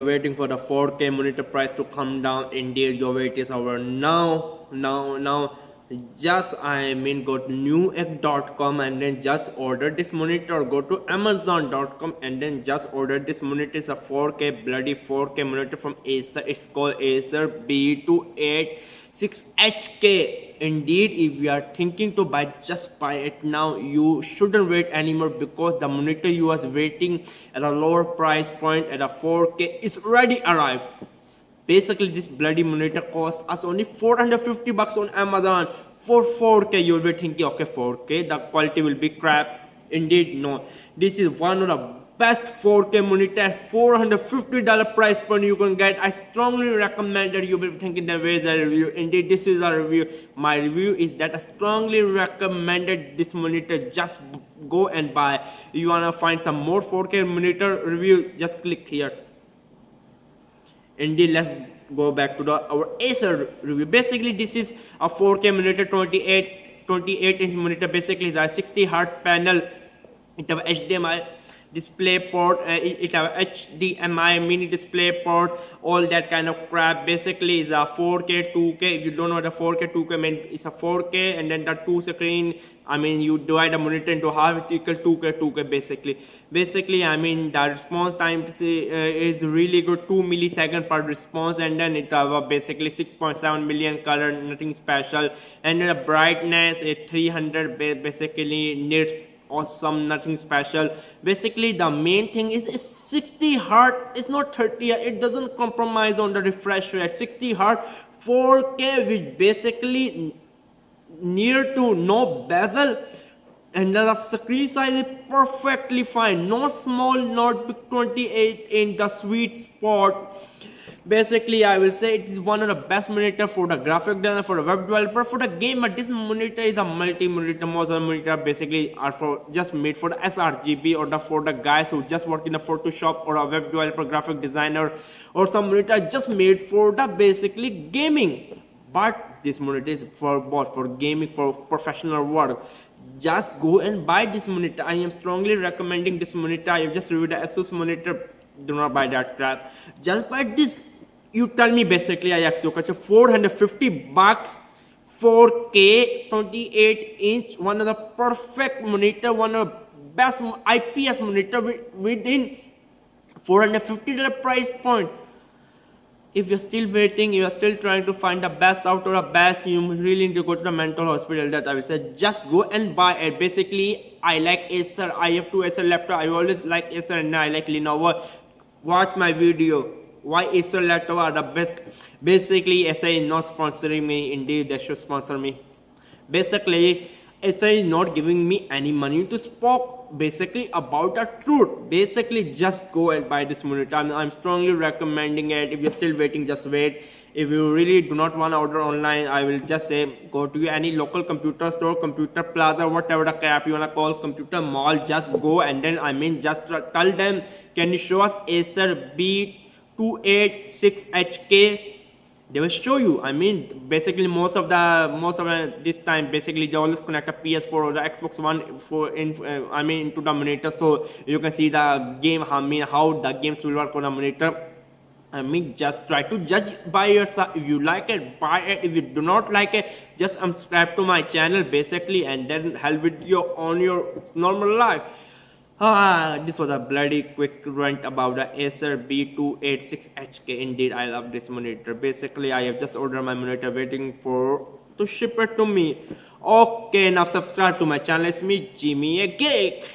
waiting for the 4K monitor price to come down. Indeed, your wait is over now. Just go to newegg.com and then just order this monitor. Go to amazon.com and then just order this monitor. It's a 4K bloody 4K monitor from Acer. It's called Acer B286HK. Indeed, if you are thinking to buy, just buy it now. You shouldn't wait anymore, because the monitor you was waiting at a lower price point at a 4K is already arrived. Basically, this bloody monitor costs us only 450 bucks on Amazon for 4K. You'll be thinking, okay, 4K, the quality will be crap. Indeed, no. This is one of the best 4K monitor at $450 price point you can get. I strongly recommend that. You will be thinking that where is the review. Indeed, this is a review. My review is that I strongly recommended this monitor. Just go and buy. If you wanna find some more 4K monitor review, just click here. Indeed, let's go back to our Acer review. Basically, this is a 4K monitor, 28-inch monitor. Basically, it's a 60Hz panel. It have HDMI display port, it have HDMI mini display port, all that kind of crap. Basically, it's a 4K 2K. If you don't know what a 4K 2K means, it's a 4K and then the two screen. You divide the monitor into half, it equals 2K basically. The response time is really good, 2 milliseconds per response, and then it have basically 6.7 million color, nothing special, and then the brightness is 300 basically nits. Awesome, nothing special. Basically, the main thing is 60 Hz. It's not 30. It doesn't compromise on the refresh rate. 60 Hz, 4K, which basically near to no bezel, and the screen size is perfectly fine. Not small, not big. 28 in the sweet spot. Basically, I will say it is one of the best monitor for the graphic designer, for the web developer, for the gamer. This monitor is a multi-monitor. Most of the monitor basically are just made for the sRGB, or for the guys who just work in the Photoshop, or a web developer, graphic designer, or some monitor just made for the basically gaming. But this monitor is for both, for gaming, for professional work. Just go and buy this monitor. I am strongly recommending this monitor. I have just reviewed the Asus monitor. Do not buy that crap. Just buy this. You tell me, basically, I ask you, 450 bucks, 4K, 28-inch, one of the perfect monitor, one of the best IPS monitor within $450 price point. If you're still waiting, you are still trying to find the best out of the best, you really need to go to the mental hospital. That I will say, just go and buy it. Basically, I like Acer. I have two Acer laptops. I always like Acer, and I like Lenovo. Watch my video. Why Acer laptop are the best. Basically, Acer is not sponsoring me. Indeed, they should sponsor me. Basically, Acer is not giving me any money to speak basically about the truth. Basically, just go and buy this monitor. I'm strongly recommending it. If you're still waiting, just wait. If you really do not want to order online, I will just say, go to any local computer store, computer plaza, whatever the crap you want to call, computer mall. Just go and then just tell them, can you show us Acer B286HK? They will show you. Basically, most of this time, basically they always connect a PS4 or the Xbox One into the monitor, so you can see the game. How the games will work on the monitor. Just try to judge by yourself. If you like it, buy it. If you do not like it, just subscribe to my channel, basically, and then help with on your normal life. This was a bloody quick rant about the Acer B286HK. Indeed, I love this monitor. Basically, I have just ordered my monitor, waiting to ship it to me. Okay, now subscribe to my channel. It's me, Jimmy a Geek.